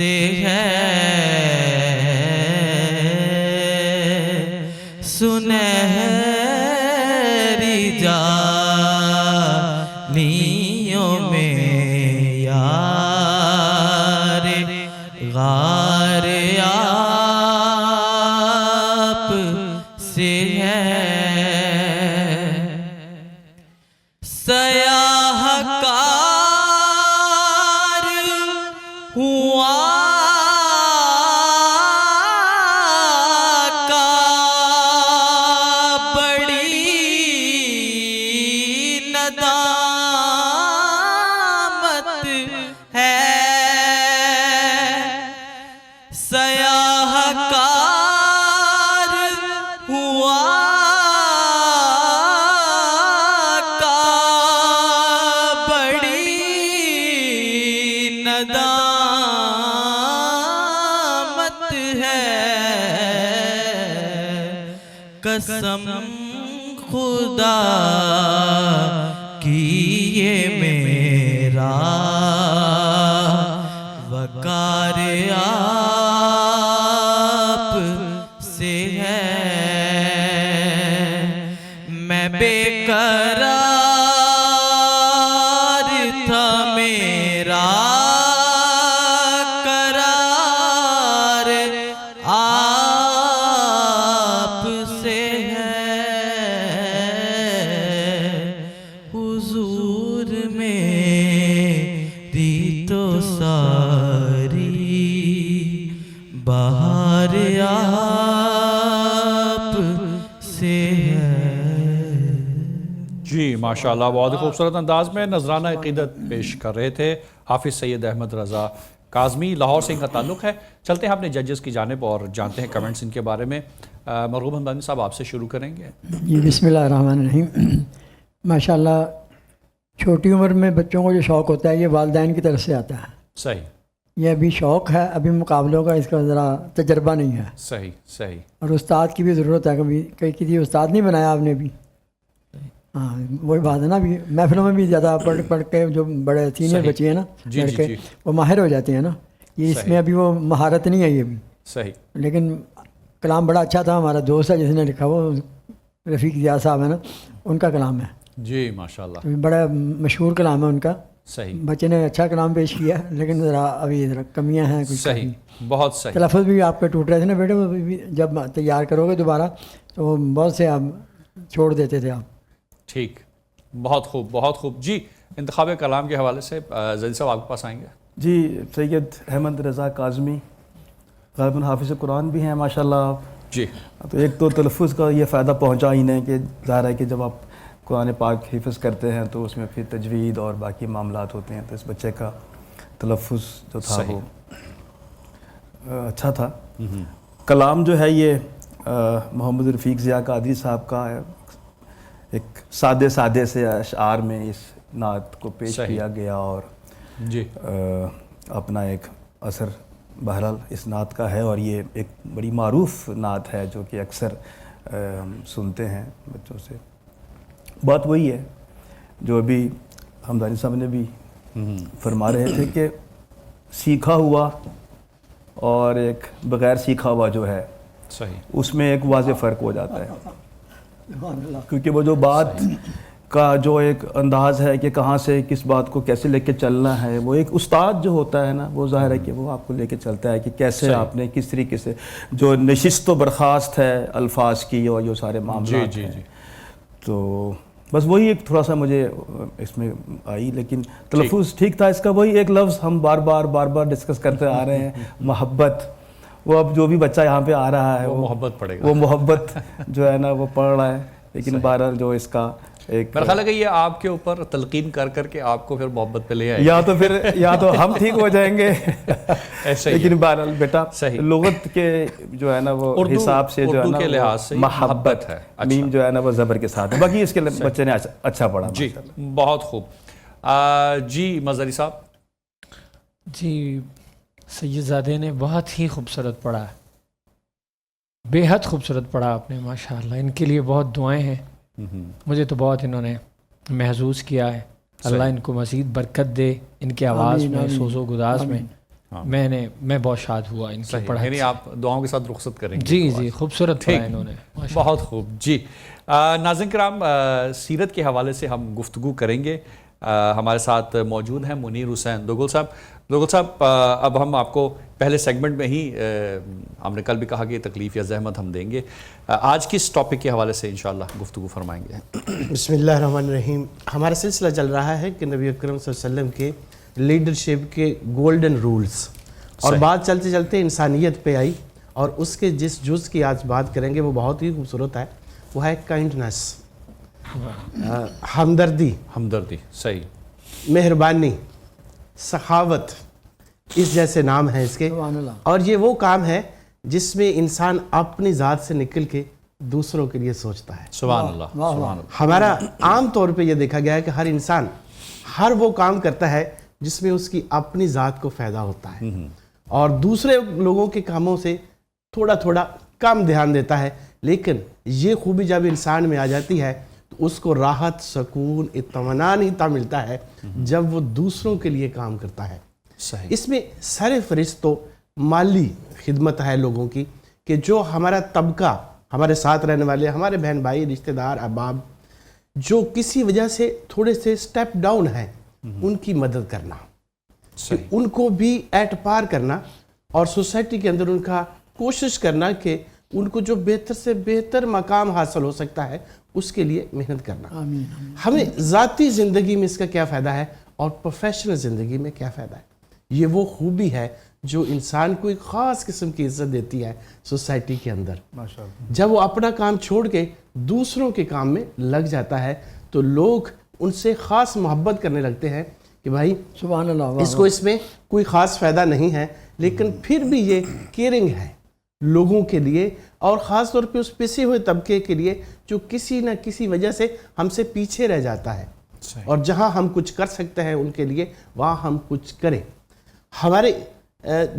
سے ہے سنہری جانیوں میں یار غار آپ سے ہے سیاہ کار ہوا کا بڑی ندامت ہے سیاہ کار ہوا کا بڑی ندامت ہے قسم خدا کی یہ میرا وقار آپ سے ہے میں بے قرار تھا میرا قرار آپ سے ہے حضور میری تو ساری بہار آپ سے ہے جی ماشاءاللہ، بہت خوبصورت انداز میں نذرانہ عقیدت پیش کر رہے تھے حافظ سید احمد رضا کاظمی، لاہور سے ان کا تعلق ہے۔ چلتے ہیں اپنے ججز کی جانب اور جانتے ہیں کمنٹس ان کے بارے میں۔ مرغوب حمدانی صاحب آپ سے شروع کریں گے۔ جی بسم اللہ الرحمن الرحیم۔ ماشاءاللہ چھوٹی عمر میں بچوں کو جو شوق ہوتا ہے یہ والدین کی طرف سے آتا ہے۔ صحیح یہ ابھی شوق ہے، ابھی مقابلوں کا اس کا ذرا تجربہ نہیں ہے، صحیح صحیح اور استاد کی بھی ضرورت ہے۔ کبھی کسی استاد نہیں بنایا آپ نے بھی؟ ہاں وہی بات ہے نا، ابھی محفلوں میں بھی زیادہ پڑھ پڑھ کے جو بڑے سینئر بچے ہیں نا جی لڑکے، جی وہ ماہر ہو جاتے ہیں نا۔ یہ اس میں ابھی وہ مہارت نہیں ہے یہ بھی، صحیح لیکن کلام بڑا اچھا تھا۔ ہمارا دوست ہے جس نے لکھا، وہ رفیق ضیاء صاحب ہے نا، ان کا کلام ہے، جی ماشاءاللہ بڑا مشہور کلام ہے ان کا۔ صحیح بچے نے اچھا کلام پیش کیا ہے، لیکن ذرا ابھی ذرا کمیاں ہیں کچھ۔ صحیح بہت صحیح تلفظ بھی آپ کے ٹوٹ رہے تھے نا بیٹے، وہ بھی جب تیار کرو گے دوبارہ تو وہ بہت سے آپ چھوڑ دیتے تھے آپ۔ ٹھیک، بہت خوب بہت خوب۔ جی انتخاب کلام کے حوالے سے زید صاحب آپ کے پاس آئیں گے۔ جی سید احمد رضا کاظمی غالباً حافظ قرآن بھی ہیں ماشاءاللہ۔ جی تو ایک تو تلفظ کا یہ فائدہ پہنچا ہی نہیں کہ ظاہر ہے کہ جب آپ قرآن پاک حفظ کرتے ہیں تو اس میں پھر تجوید اور باقی معاملات ہوتے ہیں، تو اس بچے کا تلفظ جو تھا صحیح وہ اچھا تھا۔ کلام جو ہے یہ محمد رفیق ضیاء قادری صاحب کا ہے، ایک سادے سے اشعار میں اس نعت کو پیش صحیح کیا گیا، اور جی اپنا ایک اثر بہرحال اس نعت کا ہے، اور یہ ایک بڑی معروف نعت ہے جو کہ اکثر ہم سنتے ہیں بچوں سے۔ بات وہی ہے جو ابھی حمدانی صاحب نے بھی فرما رہے تھے کہ سیکھا ہوا اور ایک بغیر سیکھا ہوا جو ہے صحیح اس میں ایک واضح فرق ہو جاتا ہے، کیونکہ وہ جو بات کا جو ایک انداز ہے کہ کہاں سے کس بات کو کیسے لے کے چلنا ہے، وہ ایک استاد جو ہوتا ہے نا، وہ ظاہر ہے کہ وہ آپ کو لے کے چلتا ہے کہ کیسے آپ نے کس طریقے سے جو نشست و برخاست ہے الفاظ کی اور جو سارے معاملات ہیں، تو بس وہی ایک تھوڑا سا مجھے اس میں آئی، لیکن تلفظ ٹھیک تھا اس کا۔ وہی ایک لفظ ہم بار بار ڈسکس کرتے آ رہے ہیں، محبت۔ وہ اب جو بھی بچہ یہاں پہ آ رہا ہے وہ محبت پڑے گا، وہ محبت جو ہے نا وہ پڑھ رہا ہے، لیکن بہرحال جو اس کا ایک میرا خیال ہے کہ یہ آپ کے اوپر تلقین کر کر کے آپ کو پھر محبت پہ لے آئے، یا تو ہم ٹھیک ہو جائیں گے ایسے ہی لیکن بہرحال بیٹا صحیح لغت کے جو ہے نا وہ حساب سے جو ہے اردو نا کے لحاظ سے محبت ہے، میم جو ہے نا وہ زبر کے ساتھ ہے، باقی اس کے بچے نے اچھا پڑھا۔ جی بہت خوب۔ جی مظہری صاحب۔ جی سید زادے نے بہت ہی خوبصورت پڑھا، بے حد خوبصورت پڑھا آپ نے ماشاءاللہ، ان کے لیے بہت دعائیں ہیں، مجھے تو بہت انہوں نے محظوظ کیا ہے۔ اللہ ان کو مزید برکت دے، ان کی آواز میں، سوز و گداز میں میں بہت شاد ہوا ان کی پڑھائی یعنی آپ دعاؤں کے ساتھ رخصت کریں گے؟ جی خوبصورت پڑھا انہوں نے. بہت خوب. جی ناظرین کرام، سیرت کے حوالے سے ہم گفتگو کریں گے. ہمارے ساتھ موجود ہیں منیر حسین دوگل صاحب. دوگل صاحب، اب ہم آپ کو پہلے سیگمنٹ میں ہی ہم نے کل بھی کہا کہ تکلیف یا زحمت ہم دیں گے. آج کس ٹاپک کے حوالے سے انشاءاللہ گفتگو فرمائیں گے؟ بسم اللہ الرحمن الرحیم. ہمارا سلسلہ چل رہا ہے کہ نبی اکرم صلی اللہ علیہ وسلم کے لیڈرشپ کے گولڈن رولز، اور بات چلتے چلتے انسانیت پہ آئی، اور اس کے جس جز کی آج بات کریں گے وہ بہت ہی خوبصورت ہے. وہ ہے کائنڈنس، ہمدردی، صحیح، مہربانی، سخاوت، اس جیسے نام ہیں اس کے. سبحان اللہ. اور یہ وہ کام ہے جس میں انسان اپنی ذات سے نکل کے دوسروں کے لیے سوچتا ہے. سبحان اللہ، واہ، سبحان اللہ. ہمارا عام طور پہ یہ دیکھا گیا ہے کہ ہر انسان ہر وہ کام کرتا ہے جس میں اس کی اپنی ذات کو فائدہ ہوتا ہے، اور دوسرے لوگوں کے کاموں سے تھوڑا تھوڑا کم دھیان دیتا ہے. لیکن یہ خوبی جب انسان میں آ جاتی ہے تو اس کو راحت، سکون، اطمینان ہی ملتا ہے جب وہ دوسروں کے لیے کام کرتا ہے. صحیح. اس میں سر فہرست تو مالی خدمت ہے لوگوں کی، کہ جو ہمارا طبقہ، ہمارے ساتھ رہنے والے، ہمارے بہن بھائی، رشتہ دار، احباب، جو کسی وجہ سے تھوڑے سے سٹیپ ڈاؤن ہیں، ان کی مدد کرنا، ان کو بھی ایٹ پار کرنا، اور سوسائٹی کے اندر ان کا کوشش کرنا کہ ان کو جو بہتر سے بہتر مقام حاصل ہو سکتا ہے اس کے لیے محنت کرنا. آمین. ہمیں ذاتی زندگی میں اس کا کیا فائدہ ہے اور پروفیشنل زندگی میں کیا فائدہ ہے. یہ وہ خوبی ہے جو انسان کو ایک خاص قسم کی عزت دیتی ہے سوسائٹی کے اندر. جب وہ اپنا کام چھوڑ کے دوسروں کے کام میں لگ جاتا ہے تو لوگ ان سے خاص محبت کرنے لگتے ہیں کہ بھائی سبحان اللہ. اس کو اس میں کوئی خاص فائدہ نہیں ہے، لیکن پھر بھی یہ کیئرنگ ہے لوگوں کے لیے، اور خاص طور پہ اس پسے ہوئے طبقے کے لیے جو کسی نہ کسی وجہ سے ہم سے پیچھے رہ جاتا ہے. اور جہاں ہم کچھ کر سکتے ہیں ان کے لیے وہاں ہم کچھ کریں. ہمارے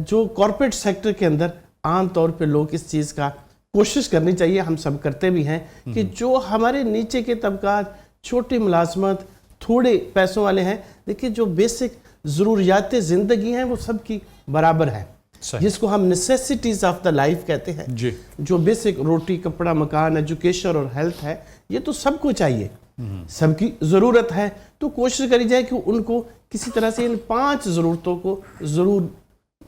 جو کارپوریٹ سیکٹر کے اندر عام طور پہ لوگ اس چیز کا کوشش کرنی چاہیے، ہم سب کرتے بھی ہیں، کہ جو ہمارے نیچے کے طبقات، چھوٹی ملازمت، تھوڑے پیسوں والے ہیں، دیکھیں جو بیسک ضروریات زندگی ہیں وہ سب کی برابر ہے، جس کو ہم نیسیسٹیز آف دا لائف کہتے ہیں. جو بیسک روٹی، کپڑا، مکان، ایجوکیشن اور ہیلتھ ہے، یہ تو سب کو چاہیے، سب کی ضرورت ہے. تو کوشش کری جائے کہ ان کو کسی طرح سے ان 5 ضرورتوں کو ضرور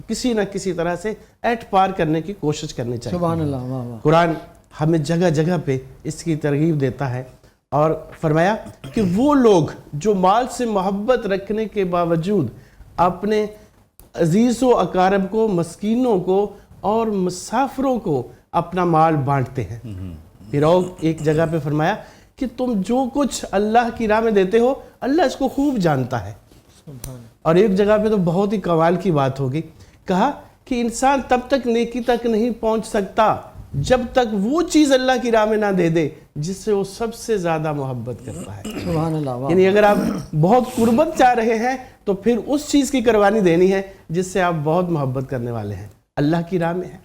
کسی نہ کسی طرح سے ایٹ پار کرنے کی کوشش کرنی چاہیے. سبحان اللہ. واہ واہ. قرآن ہمیں جگہ جگہ پہ اس کی ترغیب دیتا ہے، اور فرمایا کہ وہ لوگ جو مال سے محبت رکھنے کے باوجود اپنے عزیز و اقارب کو، مسکینوں کو اور مسافروں کو اپنا مال بانٹتے ہیں. پھر اور ایک جگہ پہ فرمایا کہ تم جو کچھ اللہ کی راہ میں دیتے ہو اللہ اس کو خوب جانتا ہے. اور ایک جگہ پہ تو بہت ہی کمال کی بات ہوگی، کہا کہ انسان تب تک نیکی تک نہیں پہنچ سکتا جب تک وہ چیز اللہ کی راہ میں نہ دے دے جس سے وہ سب سے زیادہ محبت کرتا ہے. سبحان اللہ. یعنی اگر آپ بہت قربت چاہ رہے ہیں تو پھر اس چیز کی قربانی دینی ہے جس سے آپ بہت محبت کرنے والے ہیں، اللہ کی راہ میں ہے.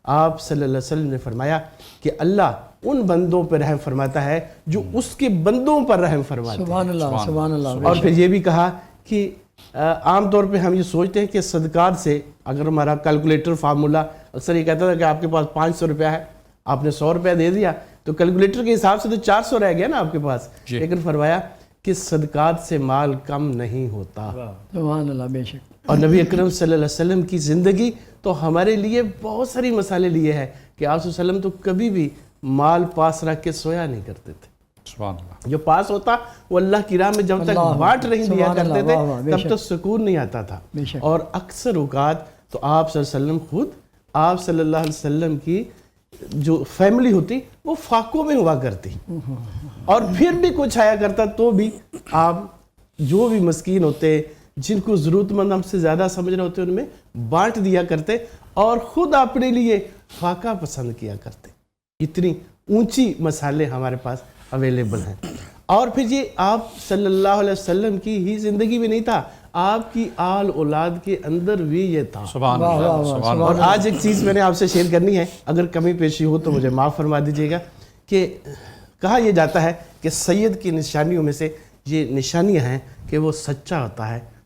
آپ صلی اللہ علیہ وسلم نے فرمایا کہ اللہ ان بندوں پر رحم فرماتا ہے جو اس کے بندوں پر رحم فرماتے ہیں. سبحان اللہ. سبحان اللہ. اور پھر یہ بھی کہا کہ عام طور پہ ہم یہ سوچتے ہیں کہ صدقات سے، اگر ہمارا کیلکولیٹر فارمولہ اکثر یہ کہتا تھا کہ آپ کے پاس 500 روپیہ ہے، آپ نے 100 روپیہ دے دیا تو کیلکولیٹر کے حساب سے تو 400 رہ گیا نا آپ کے پاس. لیکن فرمایا کہ صدقات سے مال کم نہیں ہوتا. سبحان اللہ. بے شک. اور نبی اکرم صلی اللہ علیہ وسلم کی زندگی تو ہمارے لیے بہت ساری مثالیں لیے ہے کہ آپ صلی اللہ علیہ وسلم تو کبھی بھی مال پاس رکھ کے سویا نہیں کرتے تھے. سبحان اللہ. جو پاس ہوتا وہ اللہ کی راہ میں جب تک بانٹ نہیں دیا کرتے تھے تب تک سکون نہیں آتا تھا. اور اکثر اوقات تو آپ صلی اللہ علیہ وسلم خود، آپ صلی اللہ علیہ وسلم کی جو فیملی ہوتی وہ فاقوں میں ہوا کرتی، اور پھر بھی کچھ آیا کرتا تو بھی آپ جو بھی مسکین ہوتے، جن کو ضرورت مند ہم سے زیادہ سمجھ رہے ہوتے، ان میں بانٹ دیا کرتے اور خود اپنے لیے فاقہ پسند کیا کرتے. اتنی اونچی مثالیں ہمارے پاس اویلیبل ہیں. اور پھر یہ آپ صلی اللہ علیہ وسلم کی ہی زندگی میں نہیں تھا، آپ کی آل اولاد کے اندر بھی یہ تھا. سبحان اللہ. سبحان اللہ. اور آج ایک چیز میں نے آپ سے شیئر کرنی ہے، اگر کمی پیشی ہو تو مجھے معاف فرما دیجیے گا، کہ کہا یہ جاتا ہے کہ سید کی نشانیوں میں سے یہ نشانیاں ہیں کہ وہ سچا ہوتا ہے،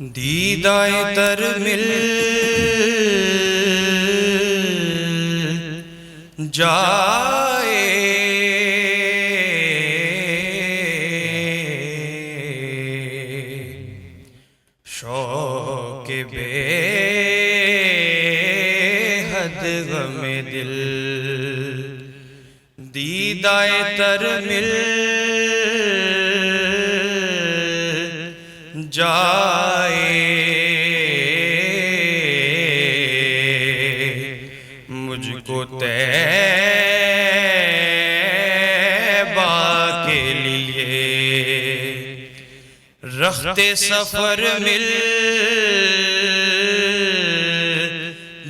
دیدائے تر مل جائے شوق بے حد غم دل دیدائے تر مل جائے مجھ کو طیبہ کے لیے رخت سفر مل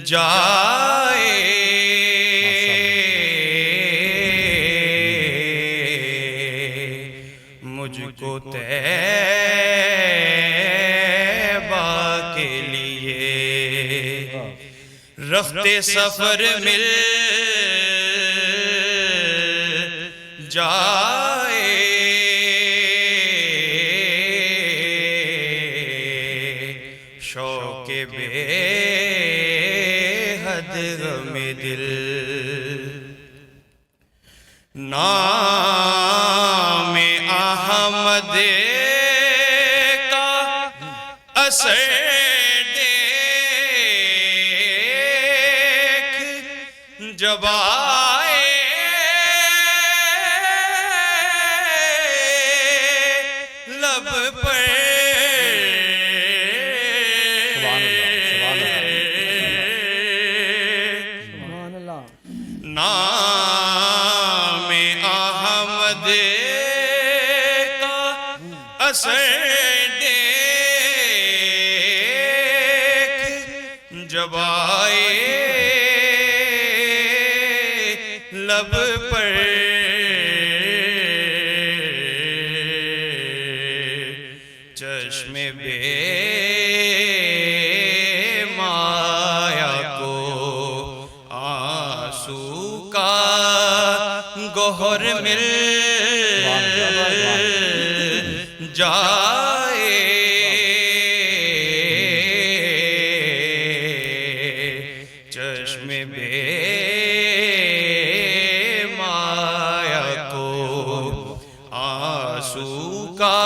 جائے مجھ کو رخت سفر مل جائے شوق بے حد غم دل نام احمد کا اثر جب آئے لب پر سبحان اللہ نام احمد کا اثر دیکھ جب آئے لب پر چشم بے مایا کو آنسو کا گوہر مل جائے چشم بے کا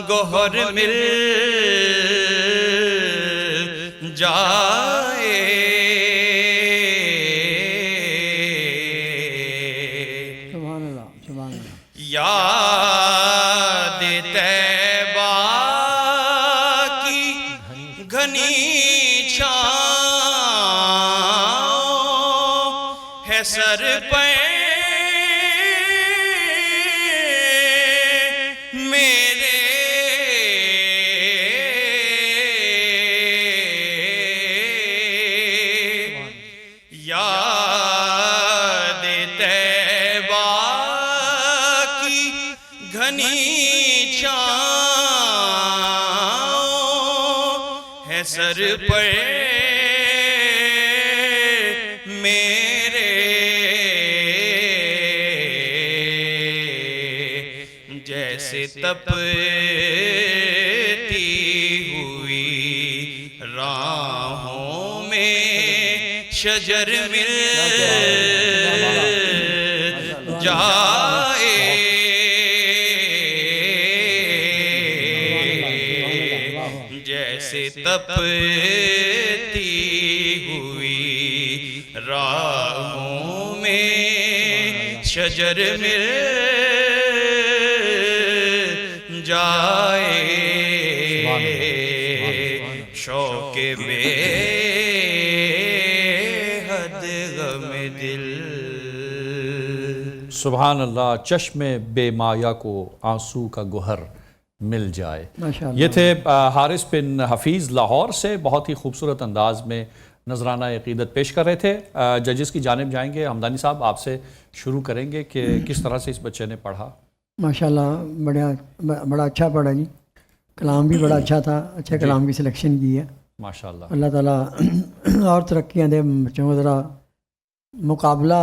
گوہر مل جائے سبحان اللہ سبحان اللہ یاد طیبہ کی گھنی چھاؤں ہے سر پہ یاد طیبہ کی گھنی چھاؤں ہے سر پر میرے جیسے تپتی ہوئی راہوں میں شجر مل جائے جیسے تپتی ہوئی راہوں میں شجر مل جائے شوق بے حد غم دل سبحان اللہ چشم بے مایا کو آنسو کا گوہر مل جائے. ماشاءاللہ. یہ تھے حارث بن حفیظ لاہور سے بہت ہی خوبصورت انداز میں نذرانہ عقیدت پیش کر رہے تھے. ججز کی جانب جائیں گے. حمدانی صاحب آپ سے شروع کریں گے کہ کس طرح سے اس بچے نے پڑھا. ماشاءاللہ بڑا اچھا پڑھا جی. کلام بھی بڑا اچھا تھا. اچھے کلام کی سلیکشن کی ہے ماشاءاللہ. اللہ تعالیٰ اور ترقیاں دے بچوں کو. ذرا مقابلہ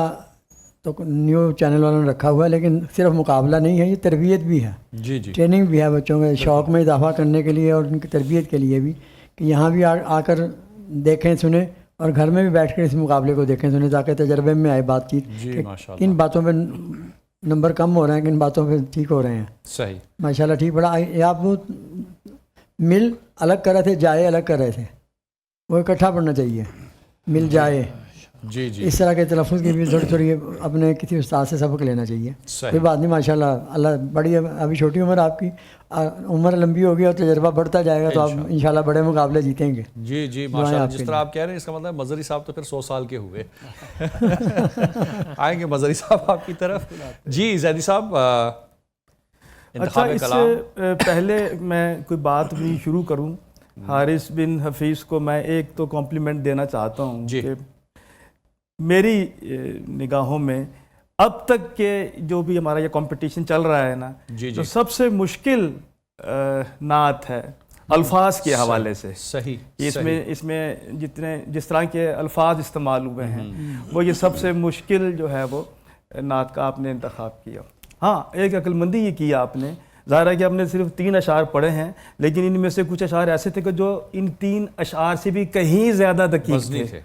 تو نیو چینل والوں نے رکھا ہوا ہے، لیکن صرف مقابلہ نہیں ہے، یہ تربیت بھی ہے، جی جی ٹریننگ بھی ہے بچوں کے شوق میں اضافہ کرنے کے لیے اور ان کی تربیت کے لیے بھی، کہ یہاں بھی آ کر دیکھیں سنیں اور گھر میں بھی بیٹھ کر اس مقابلے کو دیکھیں سنیں، تاکہ تجربے میں آئے بات چیت جی کہ ماشاء کن باتوں پہ نمبر کم ہو رہے ہیں، کن باتوں پہ ٹھیک ہو رہے ہیں. صحیح. ماشاء اللہ ٹھیک پڑھا. یہ آپ وہ مل الگ کر رہے تھے، جائے الگ کر رہے تھے، وہ اکٹھا پڑھنا چاہیے، مل جائے. جی جی اس طرح کے تلفظ کی بھی تھوڑی تھوڑی اپنے کسی استاد سے سبق لینا چاہیے. صحیح. کوئی بات نہیں، ماشاء اللہ اللہ بڑی ابھی چھوٹی عمر آپ کی، عمر لمبی ہوگی اور تجربہ بڑھتا جائے گا تو آپ انشاءاللہ بڑے مقابلے جیتیں گے. جی جی ماشاء اللہ. جس طرح آپ کہہ رہے ہیں اس کا مطلب مظہری صاحب تو پھر 100 سال کے ہوئے. آئیں گے مظہری صاحب آپ کی طرف. جی زیدی صاحب اچھا، اس سے پہلے میں کوئی بات بھی شروع کروں. حارث بن حفیظ کو میں ایک تو کمپلیمنٹ دینا چاہتا ہوں کہ میری نگاہوں میں اب تک کے جو بھی ہمارا یہ کمپٹیشن چل رہا ہے نا، جو سب سے مشکل نعت ہے الفاظ کے حوالے سے. صحیح. اس میں جس طرح کے الفاظ استعمال ہوئے ہیں وہ یہ سب سے مشکل جو ہے وہ نعت کا آپ نے انتخاب کیا. ہاں، ایک عقل مندی یہ کیا آپ نے. ظاہر ہے کہ ہم نے صرف 3 اشعار پڑھے ہیں، لیکن ان میں سے کچھ اشعار ایسے تھے کہ جو ان 3 اشعار سے بھی کہیں زیادہ دقیق تھے.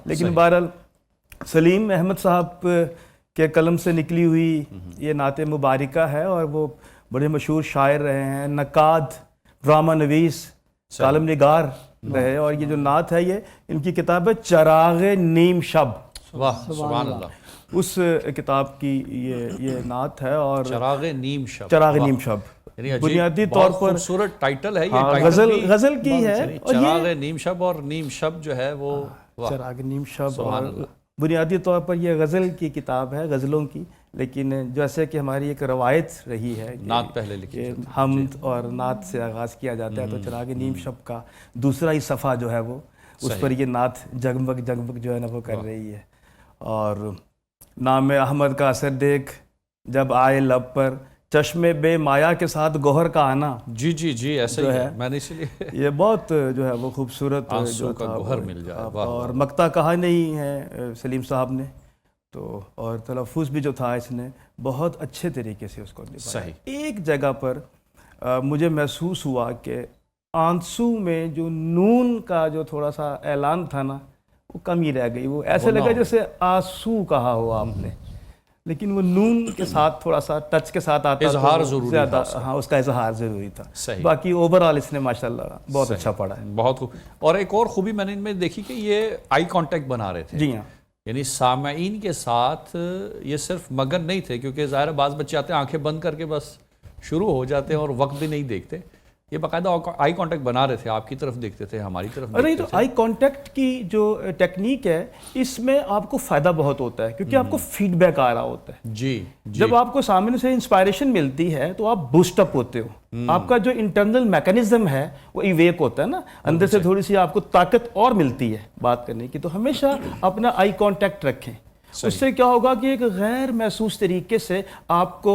لیکن بہرحال سلیم احمد صاحب کے قلم سے نکلی ہوئی یہ نعت مبارکہ ہے، اور وہ بڑے مشہور شاعر رہے ہیں، نقاد، ڈرامہ نویس، کالم نگار رہے. اور یہ جو نعت ہے یہ ان کی کتاب ہے چراغ نیم شب. واہ سبحان اللہ. اس کتاب کی یہ نعت ہے. اور چراغ نیم شب، چراغ نیم شب بنیادی طور پر خوبصورت ٹائٹل ہے. یہ غزل کی ہے. چراغ نیم شب، اور نیم شب جو ہے وہ چراغ نیم شب، اور بنیادی طور پر یہ غزل کی کتاب ہے، غزلوں کی. لیکن جیسے کہ ہماری ایک روایت رہی ہے نعت پہلے لکھی، حمد اور نعت سے آغاز کیا جاتا ہے، تو چراغ نیم شب کا دوسرا ہی صفحہ جو ہے وہ اس پر یہ نعت جگمگ جگمگ جو ہے نا وہ کر رہی ہے. اور نام احمد کا اثر دیکھ جب آئے لب پر، چشم بے مایا کے ساتھ گوہر کا آنا. جی جی جی ایسے ہی ہے. میں نے اس لیے یہ بہت جو ہے وہ خوبصورت جو کا گوہر مل جائے. اور مقطع کہا نہیں ہے سلیم صاحب نے تو، اور تلفظ بھی جو تھا اس نے بہت اچھے طریقے سے اس کو نبھایا. صحیح. ایک جگہ پر مجھے محسوس ہوا کہ آنسو میں جو نون کا جو تھوڑا سا اعلان تھا نا وہ کمی رہ گئی. وہ ایسے لگا جیسے آنسو کہا ہوا آپ نے، لیکن وہ نون کے ساتھ تھوڑا سا ٹچ کے ساتھ آتا اظہار ضروری زیادہ. ہاں، اس کا اظہار ضروری تھا. باقی اوورآل اس نے ماشاءاللہ بہت اچھا پڑھا ہے. بہت خوب. اور ایک اور خوبی میں نے ان میں دیکھی کہ یہ آئی کانٹیکٹ بنا رہے تھے. جی ہاں، یعنی سامعین کے ساتھ یہ صرف مگن نہیں تھے، کیونکہ ظاہر بعض بچے آتے ہیں آنکھیں بند کر کے بس شروع ہو جاتے ہیں اور وقت بھی نہیں دیکھتے. یہ باقاعدہ آئی کانٹیکٹ بنا رہے تھے، آپ کی طرف دیکھتے تھے، ہماری طرف دیکھتے نہیں تو آئی کانٹیکٹ کی جو ٹیکنیک ہے اس میں آپ کو فائدہ بہت ہوتا ہے، کیونکہ آپ کو فیڈ بیک آ رہا ہوتا ہے. جی جب آپ کو سامنے سے انسپائریشن ملتی ہے تو آپ بوسٹ اپ ہوتے ہو. آپ کا جو انٹرنل میکانزم ہے وہ ایویک ہوتا ہے نا، اندر سے تھوڑی سی آپ کو طاقت اور ملتی ہے بات کرنے کی. تو ہمیشہ اپنا آئی کانٹیکٹ رکھیں. اس سے کیا ہوگا کہ ایک غیر محسوس طریقے سے آپ کو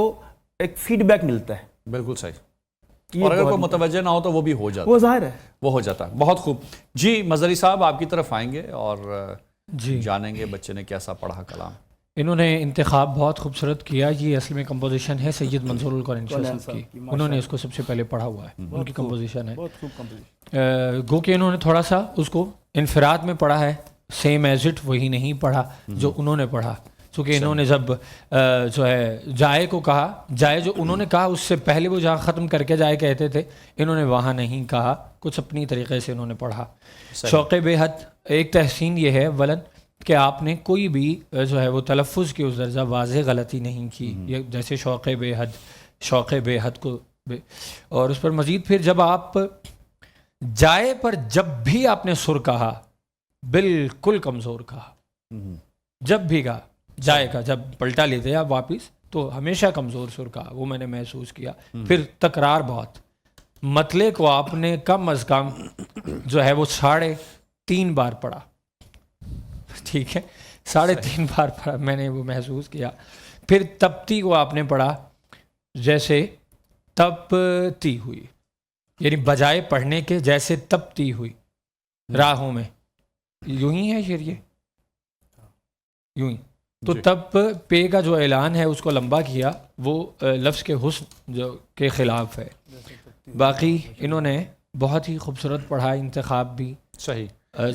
ایک فیڈ بیک ملتا ہے. بالکل صحیح. اور اگر کوئی متوجہ نہ ہو تو وہ بھی ہو جاتا ہے. وہ ظاہر ہے وہ ہو جاتا ہے. بہت خوب. جی مظہری صاحب آپ کی طرف آئیں گے اور جانیں گے بچے نے کیسا پڑھا کلام. انہوں نے انتخاب بہت خوبصورت کیا. یہ اصل میں کمپوزیشن ہے سید منظور القرآن صاحب کی. انہوں نے اس کو سب سے پہلے پڑھا ہوا ہے، ان کی کمپوزیشن ہے. گو کہ انہوں نے تھوڑا سا اس کو انفراد میں پڑھا ہے، سیم ایز اٹ وہی نہیں پڑھا جو انہوں نے پڑھا. چونکہ انہوں نے جب جو ہے جائے کو کہا، جائے جو انہوں نے کہا اس سے پہلے وہ جہاں ختم کر کے جائے کہتے تھے، انہوں نے وہاں نہیں کہا، کچھ اپنی طریقے سے انہوں نے پڑھا. شوق بے حد ایک تحسین یہ ہے ولن کہ آپ نے کوئی بھی جو ہے وہ تلفظ کی اس درجہ واضح غلطی نہیں کی. جیسے شوق بے حد کو اور اس پر مزید پھر جب آپ جائے پر جب بھی آپ نے سر کہا بالکل کمزور کہا. جب بھی کہا جائے کا، جب پلٹا لیتے آپ واپس تو ہمیشہ کمزور سر کہا. وہ میں نے محسوس کیا. پھر تکرار بہت، مطلع کو آپ نے کم از کم جو ہے وہ 3.5 بار پڑھا. ٹھیک ہے، 3.5 بار پڑھا میں نے وہ محسوس کیا. پھر تپتی کو آپ نے پڑھا جیسے تپتی ہوئی، یعنی بجائے پڑھنے کے جیسے تپتی ہوئی راہوں میں. یوں ہی ہے شعر، یہ یوں ہی تو تب پے کا جو اعلان ہے اس کو لمبا کیا، وہ لفظ کے حسن جو کے خلاف ہے. باقی انہوں نے بہت ہی خوبصورت پڑھا، انتخاب بھی صحیح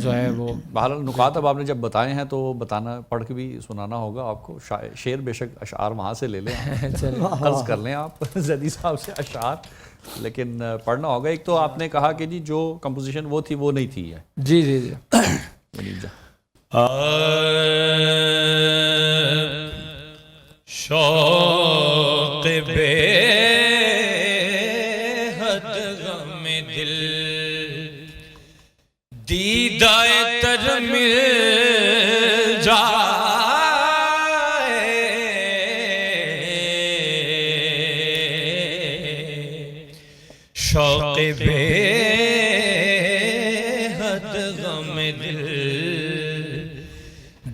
جو ہے وہ بہرحال نکات اب آپ نے جب بتائے ہیں تو بتانا پڑھ کے بھی سنانا ہوگا آپ کو. شعر بے شک اشعار وہاں سے لے لیں، قرض کر لیں آپ زیدی صاحب سے اشعار، لیکن پڑھنا ہوگا. ایک تو آپ نے کہا کہ جی جو کمپوزیشن وہ تھی وہ نہیں تھی ہے. جی جی جی شوق بے حد غم دل دیدائے تر مل جائے، شوق بے حد غم دل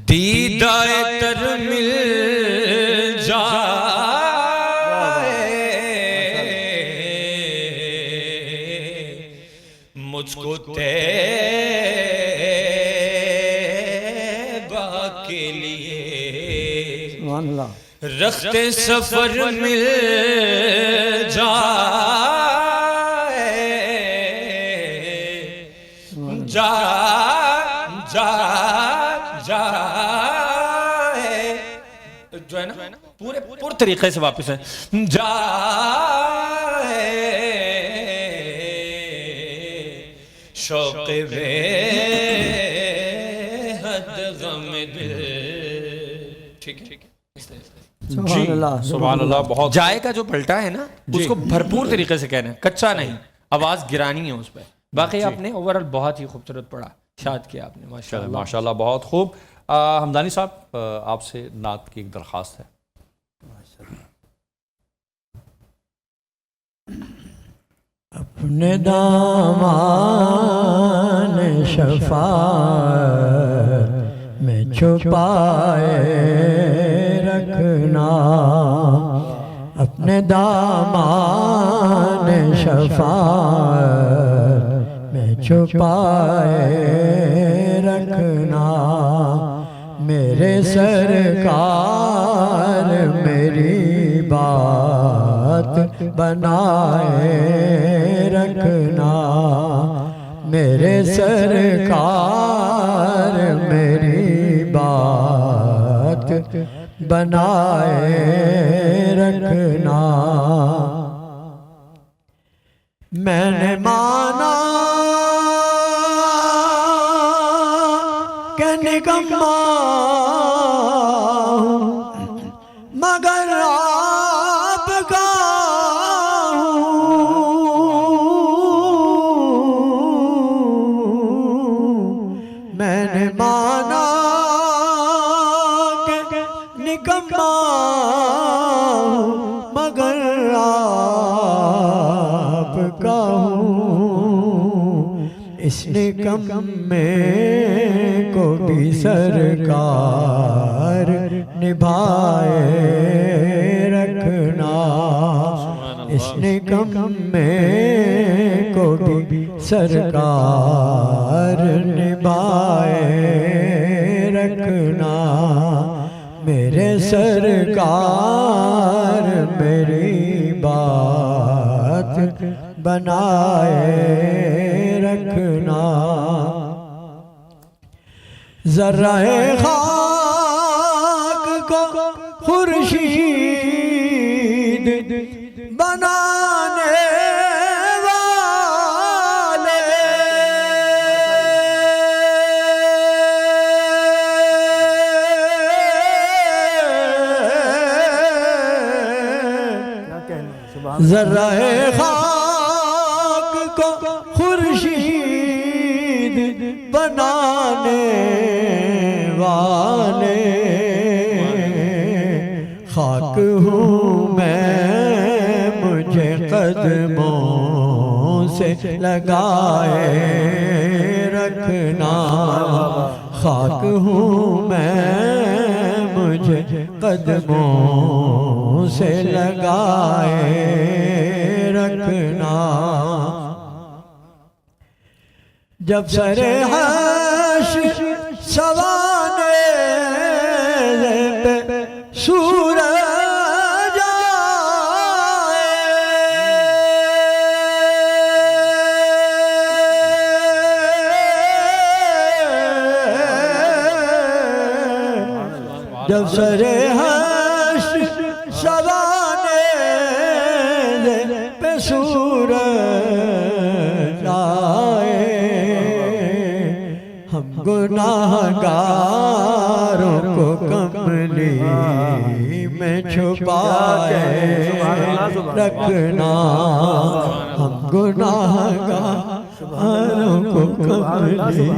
دیدائے تر مل جائے، مجھ کو تیبہ کے لیے سبحان اللہ. رخت سفر مل جائے، جا جا جائے، جو ہے نا پورے پور طریقے سے واپس ہے. جائے شوق بے حد غم دل. ٹھیک ہے سبحان اللہ. سبحان اللہ. بہت جائے کا جو پلٹا ہے نا اس کو بھرپور طریقے سے کہنا ہے، کچا نہیں، آواز گرانی ہے اس پہ. باقی آپ نے اوورال بہت ہی خوبصورت پڑھا، شاد کیا آپ نے ماشاء اللہ. ماشاء اللہ بہت خوب. حمدانی صاحب آپ سے نعت کی ایک درخواست ہے. اپنے دامان شفاعت میں چھپائے رکھنا، اپنے دامان شفاعت میں چھپائے رکھنا. میرے سرکار میری بات بنائے رکھنا، میرے سرکار میری بات بنائے رکھنا. میں نے مانا کہ نکما مگر آپ کا ہوں. میں نے مانا کہ نکما مگر آپ کا ہوں. اس نکمے کو بھی سرکار نبھائے رکھنا، اس نکمے کو بھی سرکار نبھائے رکھنا. میرے سرکار میری بات بنائے رکھنا. ذرہ خاک کو خورشید بنانے والے، ذرہ خاک کو خورشید بنانے والے، خاک ہوں میں مجھے قدموں سے لگائے رکھنا. خاک ہوں میں مجھے قدموں سے لگائے رکھنا. جب سرے حشر سوانے پہ جب سرے حشر سوانے پہ سورج آئے ہم گناہگاروں کو کملی میں چھپائے رکھنا، ہم گناہگاروں کو کملی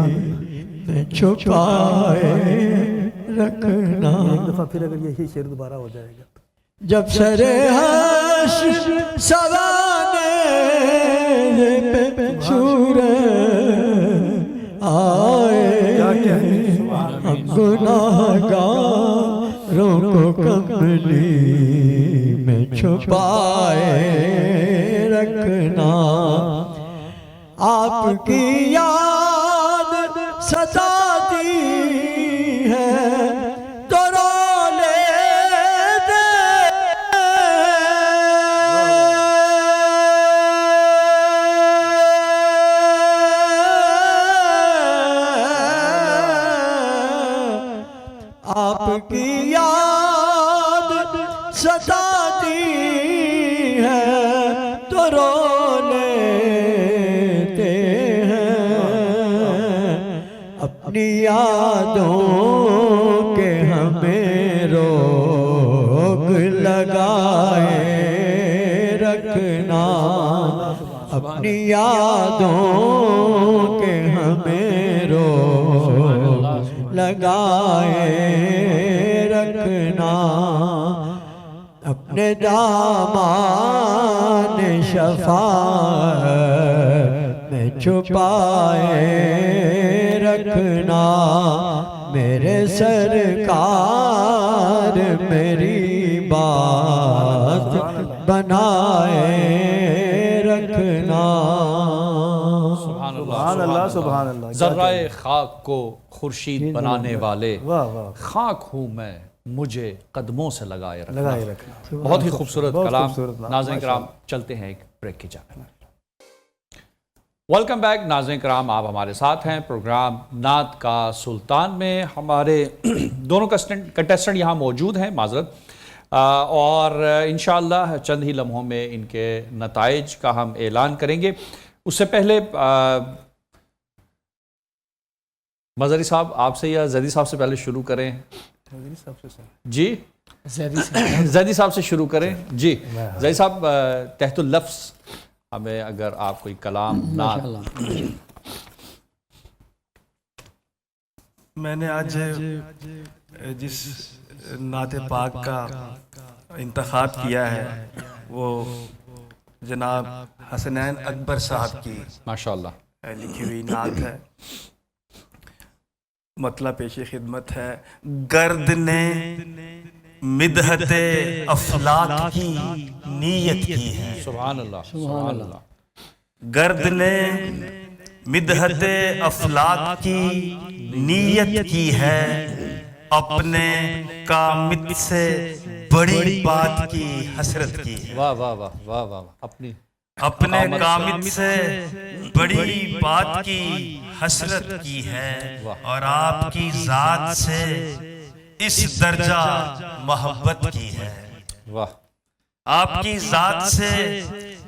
میں چھپائے رکھنا۔ ایک دفعہ پھر اگر یہی شعر دوبارہ ہو جائے گا۔ جب سرے حشر سوانے پہ سورج آئے ہم گناہگاروں کو کملی میں چھپائے رکھنا، آپ کی یاد ستاتی ہے تو رو لیتے آپ کی یاد ستاتی ہے تو رو لیتے ہیں، اپنی یادوں کے ہمیں روک لگائے رکھنا، اپنی یادوں کے ہمیں روک لگائے رکھنا، اپنے دامان شفاعت میں چھپائے رکھنا، میرے سرکار میری بات بنائے رکھنا۔ سبحان سبحان اللہ سبحان اللہ۔ ذرائے خاک کو خورشید بنانے والے، واہ واہ، خاک ہوں میں مجھے قدموں سے لگائے رکھنا۔ لگائے رکھنا۔ بہت ہی خوبصورت بہت کلام۔ خوبصورت کلام۔ ناظرین کرام چلتے ہیں ایک بریک کی جانب۔ ویلکم بیک ناظرین کرام، آپ ہمارے ساتھ ہیں پروگرام نعت کا سلطان میں۔ ہمارے دونوں کنٹیسٹنٹ یہاں موجود ہیں، معذرت، اور انشاءاللہ چند ہی لمحوں میں ان کے نتائج کا ہم اعلان کریں گے۔ اس سے پہلے مظہری صاحب آپ سے یا زیدی صاحب سے پہلے شروع کریں؟ جی زیدی صاحب سے شروع کریں۔ جی زیدی صاحب، تحت اللفظ ہمیں اگر آپ کوئی کلام نعت۔ میں نے آج جس نعت پاک کا انتخاب کیا ہے وہ جناب حسنین اکبر صاحب کی ماشاءاللہ لکھی ہوئی نعت ہے۔ مطلب پیش خدمت ہے۔ گرد نے مدحت افلاک کی نیت کی ہے، سبحان اللہ سبحان اللہ۔ گرد نے مدحت افلاک کی نیت کی ہے، اپنے قامت سے بڑی بات کی حسرت کی ہے۔ واہ واہ واہ واہ واہ، اپنے قامت سے بڑی بات کی حسرت کی ہے، اور آپ کی ذات سے اس درجہ محبت کی ہے۔ واہ، آپ کی ذات سے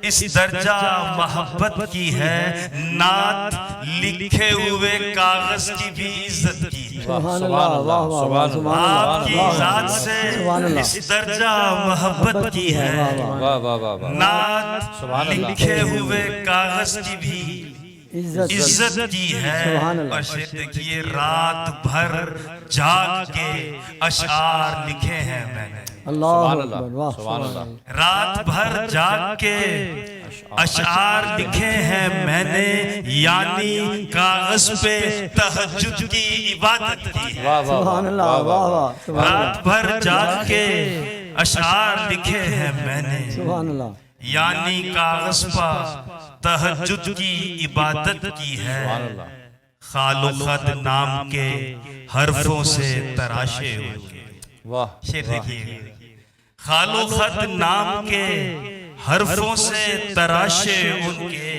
اس درجہ محبت کی ہے، نعت لکھے ہوئے کاغذ کی بھی عزت کی ہے۔ سبحان اللہ سبحان اللہ۔ آپ کی ذات سے اس درجہ محبت کی ہے، واہ واہ واہ واہ، نعت لکھے ہوئے کاغذ کی بھی عزت کی ہے۔ اور شعر دیکھیے، رات بھر جاگ کے اشعار لکھے ہیں میں نے، سبحان اللہ سبحان اللہ۔ رات بھر جاگ کے اشعار لکھے ہیں میں نے، یعنی کاغذ پہ تہجد کی عبادت کی ہے۔ واہ واہ واہ واہ واہ، رات بھر جاگ کے اشعار لکھے ہیں میں نے، سبحان اللہ، یعنی کاغذ پر تہجد کی عبادت کی ہے۔ خال و خط نام کے حرفوں سے تراشے ہوئے، واہ، شعر دیکھیے، خال و خط نام کے حرفوں سے تراشے ان کے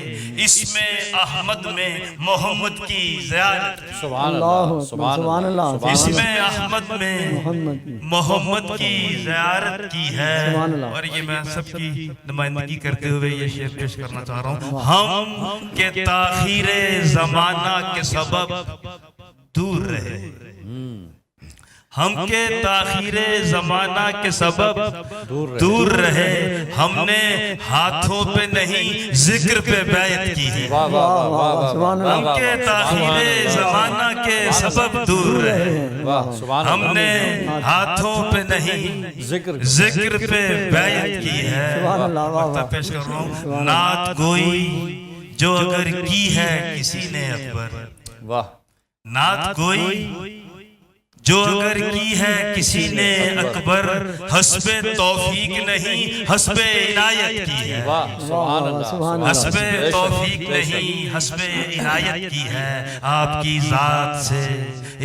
اسم احمد میں محمد کی زیارت کی، سبحان اللہ اللہ اکبر، سبحان اللہ، اسم احمد میں محمد کی محمد کی زیارت کی ہے۔ سبحان اللہ۔ اور یہ میں سب کی نمائندگی کرتے ہوئے یہ شعر پیش کرنا چاہ رہا ہوں۔ ہم کے تاخیر زمانہ کے سبب دور رہے، ہم کے تاخیر زمانہ کے سبب دور رہے، ہم نے ہاتھوں پہ نہیں ذکر پہ بیعت کی ہے۔ واہ واہ واہ واہ واہ سبحان اللہ۔ ہم کے تاخیر زمانہ کے سبب دور رہے، واہ سبحان ہم اللہ نے ہاتھوں پہ نہیں ذکر پہ بیعت کی ہے۔ سبحان اللہ، واہ وقتہ واہ، پیش کر رہا ہوں، نعت گوئی جو اگر کی ہے کسی نے اکبر، واہ نعت گوئی جو اگر کی ہے کسی نے اکبر، حسب توفیق نہیں حسب عنایت کی ہے، واہ سبحان اللہ سبحان اللہ۔ حسب توفیق نہیں حسب عنایت کی ہے، آپ کی ذات سے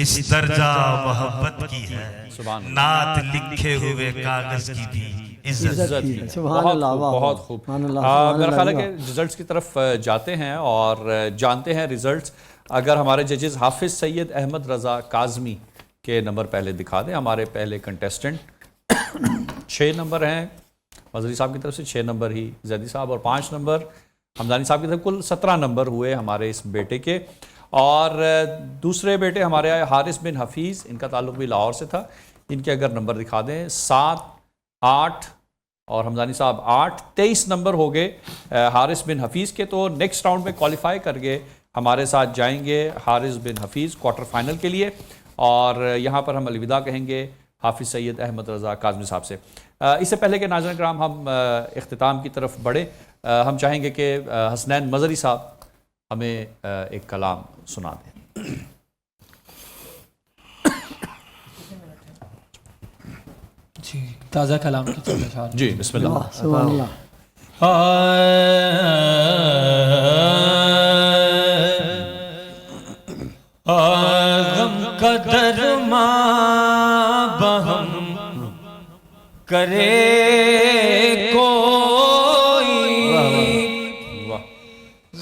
اس درجہ محبت کی ہے، سبحان اللہ۔ نعت لکھے ہوئے کاغذ کی بھی عزت عزت کی کی۔ ہے۔ سبحان بہت اللہ، خوب واہ بہت واہ، خوب۔ سبحان اللہ، سبحان میرا خیال ہے اللہ۔ کہ ریزلٹس کی طرف جاتے ہیں اور جانتے ہیں ریزلٹس۔ اگر ہمارے ججز حافظ سید احمد رضا کاظمی کے نمبر پہلے دکھا دیں، ہمارے پہلے کنٹیسٹنٹ 6 نمبر ہیں مظہری صاحب کی طرف سے، 6 نمبر ہی زیدی صاحب اور 5 نمبر حمدانی صاحب کی طرف، کل 17 نمبر ہوئے ہمارے اس بیٹے کے۔ اور دوسرے بیٹے ہمارے آئے حارث بن حفیظ، ان کا تعلق بھی لاہور سے تھا، ان کے اگر نمبر دکھا دیں 7 8 اور حمدانی صاحب 8 23 نمبر ہو گئے حارث بن حفیظ کے، تو نیکسٹ راؤنڈ میں کوالیفائی کر گئے، ہمارے ساتھ جائیں گے حارث بن حفیظ کوارٹر فائنل کے لیے، اور یہاں پر ہم الوداع کہیں گے حافظ سید احمد رضا کاظمی صاحب سے۔ اس سے پہلے کہ ناظرین کرام ہم اختتام کی طرف بڑھیں، ہم چاہیں گے کہ حسنین مظہری صاحب ہمیں ایک کلام سنا دیں۔ جی تازہ کلام کی طرف جی بسم اللہ۔ واہ سبحان اللہ۔ غم کا درما بہم کرے کوئی،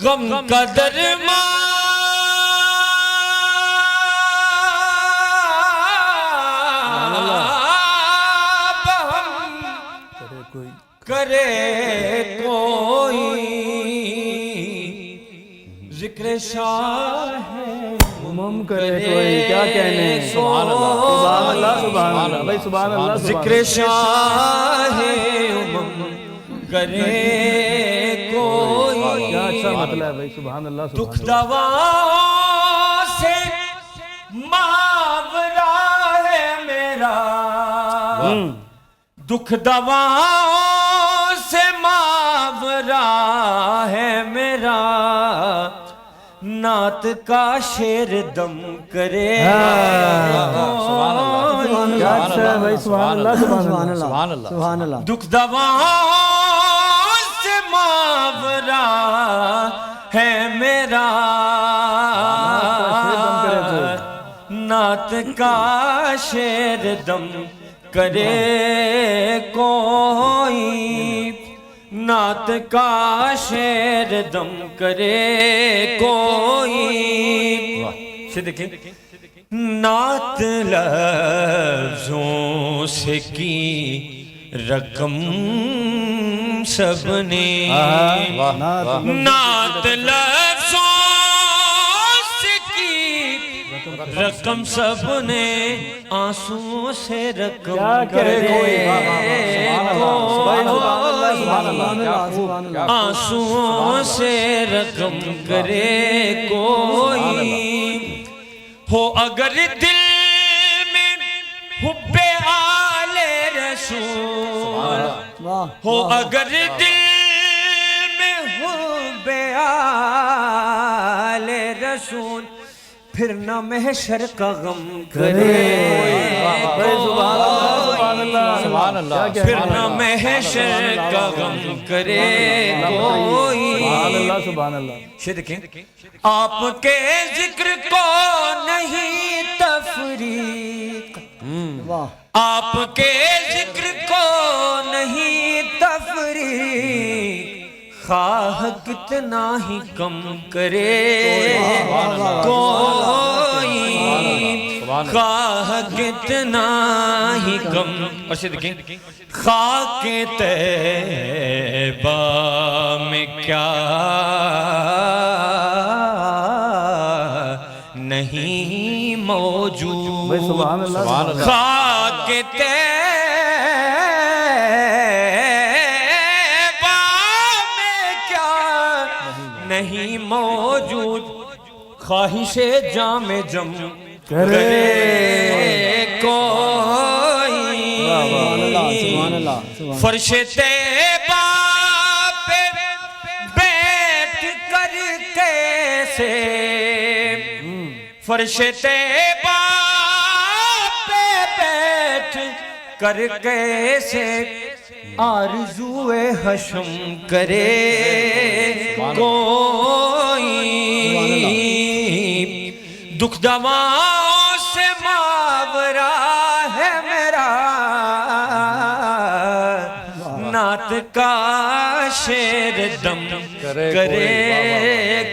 غم کا درما بہم کرے کوئی، ذکر شاہ مم کرے کوئی، کیا کہنے، سبحان اللہ سبحان اللہ بھائی، سبحان اللہ، ذکر شاہ امم کرے کوئی، کیا اچھا مطلب ہے بھائی، سبحان اللہ دکھ سبحان اللہ۔ دواؤں سے ماورا ہے میرا، دکھ دواؤں سے ماورا ہے میرا، نعت کا شیر دم کرے سبحان اللہ، کیا اچھا ہے بھائی، سبحان اللہ سبحان اللہ، سبحان اللہ، سبحان اللہ۔ دکھ دواؤں سے ماورا ہے میرا، نعت کا شیر دم کرے کوئی، نعت کا شیر دم کرے کوئی۔ سے دیکھیں، نعت لفظوں سے کی رقم سب نے، نعت لفظوں سے کی رقم سب نے، آنسوں سے رقم کرے آنسوں سے رقم کرے کوئی، ہو اگر دل میں حب آل رسول، ہو اگر دل میں حب آل رسول، پھر نہ محشر کا غم کرے، سبحان اللہ، پھر نہ محشر کا غم کرے کوئی۔ سبحان اللہ۔ یہ دیکھیں، آپ کے ذکر کو نہیں تفریق، واہ آپ کے ذکر کو نہیں تفریق، خواہ کتنا ہی کم کرے کوئی، خواہ کتنا ہی کم، اور سے دیکھیں خاک طیبہ میں کیا نہیں موجود، بھائی سبحان اللہ، سبحان اللہ۔ خاک طیبہ میں کیا نہیں موجود، خواہش جام جم کرے کوئی، فرش طیبہ پہ بیٹھ کر کیسے، فرش طیبہ پہ بیٹھ کر کیسے آرزو حشم کرے کوئی، دکھ دواؤں سے ماورا ہے میرا، نعت کا شیر دم کرے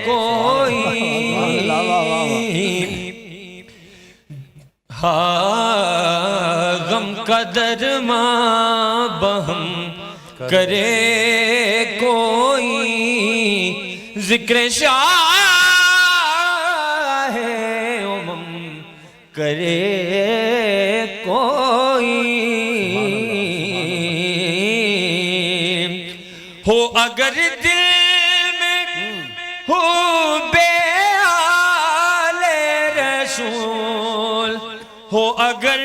کوئی، غم کا درما بہم کرے کوئی، ذکر شاہ امم کرے کوئی، ہو اگر دل میں ہو بے آل رسول، ہو اگر